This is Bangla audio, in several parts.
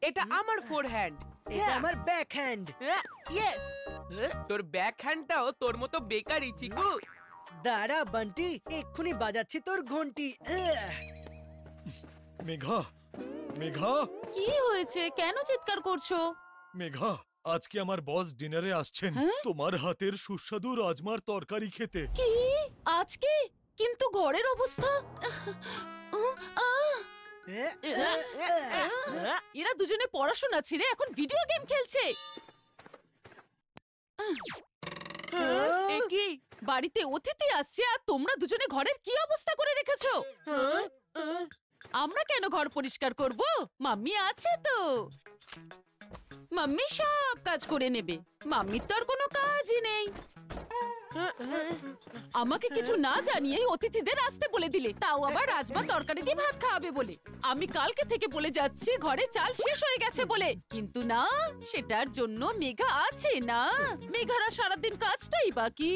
এটা আমার ফোরহ্যান্ড। এটা আমার ব্যাক হ্যান্ড। ইয়েস। তোর ব্যাক হ্যান্ডটাও তোর মতো বেকারই চিকু। দাঁড়া বান্টি, এক্ষুনি বাজাচ্ছি তোর ঘন্টি। মেঘা, মেঘা, কি হয়েছে? কেন চিৎকার করছো? মেঘা, আজকে আমার বস ডিনারে আসছেন তোমার হাতের সুস্বাদু রাজমার তরকারি খেতে। কি? আজকে? কিন্তু ঘরের অবস্থা। এরা দুজনে পড়াশোনা ছেড়ে এখন ভিডিও গেম খেলছে। এ কি? বাড়িতে অতিথি আসছে আর তোমরা দুজনে ঘরের কি অবস্থা করে রেখেছো? আমরা কেন ঘর পরিষ্কার করব? মাম্মি আছে তো। মাম্মি সব কাজ করে নেবে। মাম্মির তো আর কোনো কাজই নেই। আমাকে কিছু না জানিয়েই অতিথিদের আসতে বলে দিলে, তাও আবার রাজমা তরকারি দিয়ে ভাত খাওয়াবে বলে। আমি কালকে থেকে বলে যাচ্ছি ঘরে চাল শেষ হয়ে গেছে বলে, কিন্তু না, সেটার জন্য মেঘা আছে না। মেঘারা সারাদিন কাজটাই বাকি।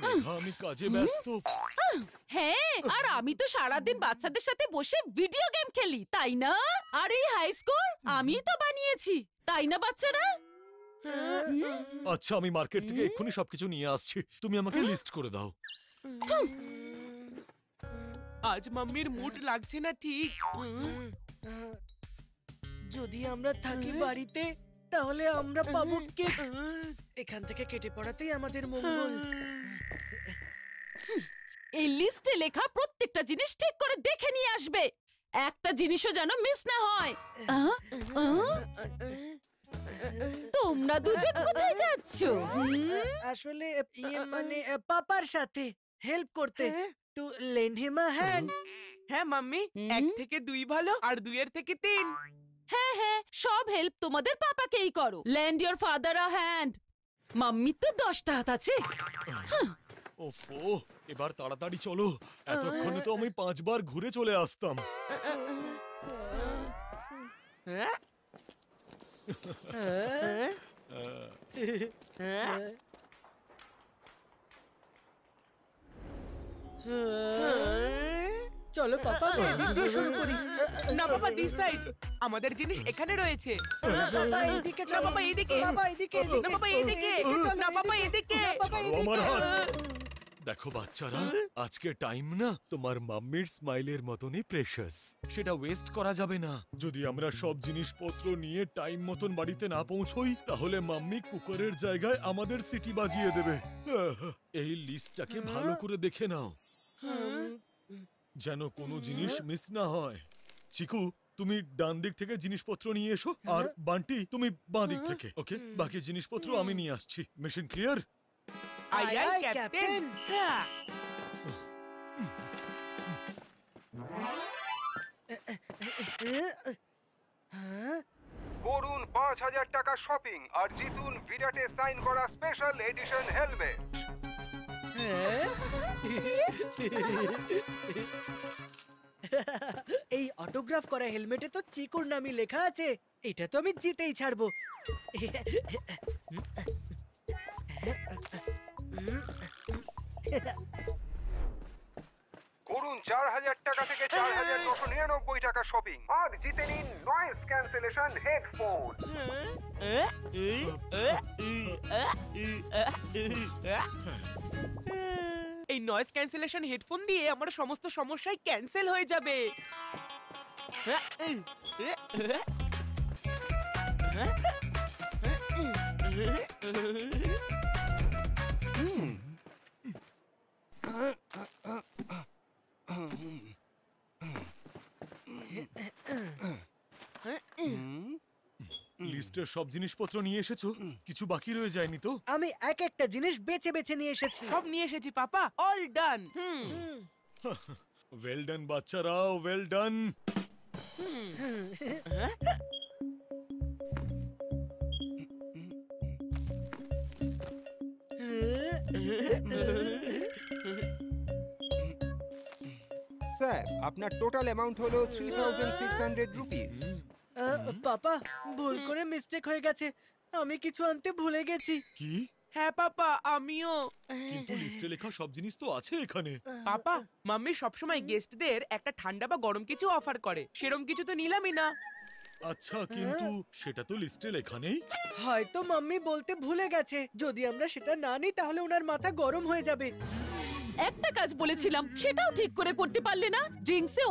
মেঘা, আমি কাজে ব্যস্ত। হ্যাঁ, আর আমি তো সারাদিন বাচ্চাদের সাথে বসে ভিডিও গেম খেলি, তাই না? আর এই হাই স্কোর আমি তো বানিয়েছি, তাই না বাচ্চারা? আচ্ছা, আমি মার্কেট থেকে এক্ষুনি সবকিছু নিয়ে আসছি, তুমি আমাকে লিস্ট করে দাও। আজ মাম্মির মুড লাগছে না ঠিক। যদি আমরা থাকি বাড়িতে তাহলে আমরা পাবো কি? এখান থেকে কেটে পড়াতেই আমাদের মঙ্গল। এই লিস্টে লেখা প্রত্যেকটা জিনিস ঠিক করে দেখে নিয়ে আসবে। একটা জিনিসও যেন মিস না হয়। তোমরা দুজন কোথায় যাচ্ছো? আসলে মানে পাপার সাথে হেল্প করতে, to lend him a hand. হ্যাঁ মাম্মি, 1 থেকে 2 ভালো আর 2 এর থেকে 3। হ্যাঁ হ্যাঁ, সব হেল্প তোমাদের পাপাকেই করো। Land your father a hand. Mummy তো 10টা হাত আছে। ওফো, এবার তাড়াতাড়ি চলো, এতক্ষণে তো আমি 5 বার ঘুরে চলে আসতাম। হ্যাঁ? চলো পাপা, এদিক দিয়ে শুরু করি। না বাবা, দিস সাইড। আমাদের জিনিস এখানে রয়েছে। বাবা এইদিকে না চলো। বাবা, এইদিকে। বাবা এইদিকে। না বাবা, এইদিকে। না বাবা, এইদিকে। বাবা ছাড়ো আমার হাত। দেখো বাচ্চারা, আজকে টাইম না তোমার মাম্মির স্মাইলের মতনই প্রেশাস, সেটা ওয়েস্ট করা যাবে না। যদি আমরা সব জিনিসপত্র নিয়ে টাইম মতন বাড়িতে না পৌঁছই, তাহলে মাম্মি কুকারের জায়গায় আমাদের সিটি বাজিয়ে দেবে। এই লিস্টটাকে ভালো করে দেখে নাও, যেন কোনো জিনিস মিস না হয়। চিকু, তুমি ডান দিক থেকে জিনিসপত্র নিয়ে এসো, আর বান্টি তুমি বাঁ দিক থেকে। ওকে, বাকি জিনিসপত্র আমি নিয়ে আসছি। Mission clear? I I captain. হ্যাঁ। করুন ৫,০০০ টাকা শপিং আর জিতুন বিরাটে সাইন করা স্পেশাল এডিশন হেলমেট। এই অটোগ্রাফ করা হেলমেটে তো চিকুর নামই লেখা আছে। এটা তো আমি জিতেই ছাড়বো। করুন ৪,০০০ টাকা থেকে ৪,৯৯৯ টাকা শপিং আর জিতে নিন নয়েজ ক্যান্সেলেশন হেডফোন। এই নয়েজ ক্যান্সেলেশন হেডফোন দিয়ে আমার সমস্ত সমস্যাই ক্যান্সেল হয়ে যাবে। লিস্টের সব জিনিসপত্র নিয়ে এসেছো? কিছু বাকি রয়ে যায়নি তো? আমি এক একটা জিনিস বেছে বেছে নিয়ে এসেছি। সব নিয়ে এসেছি পাপা, অল ডান। ওয়েল ডান বাচ্চারা, ওয়েল ডান। স্যার, আপনার টোটাল অ্যামাউন্ট হলো 3,600 রুপিস। পাপা, ভুল করে মিস্টেক হয়ে গেছে। আমি কিছু আনতে ভুলে গেছি। কি? হ্যাঁ পাপা, আমিও। কিন্তু লিস্টে লেখা সব জিনিস তো আছে এখানে। পাপা, মাম্মি সবসময় গেস্টদের একটা ঠান্ডা বা গরম কিছু অফার করে, সেরম কিছু তো নিলামই না। আচ্ছা, কিন্তু সেটা তো লিস্টে লেখা নেই। হয়তো মাম্মি বলতে ভুলে গেছে, যদি আমরা সেটা না নিই তাহলে ওনার মাথা গরম হয়ে যাবে। একটা কাজ বলেছিলাম সেটাও ঠিক করে করতে পারলে না। ড্রিঙ্কসে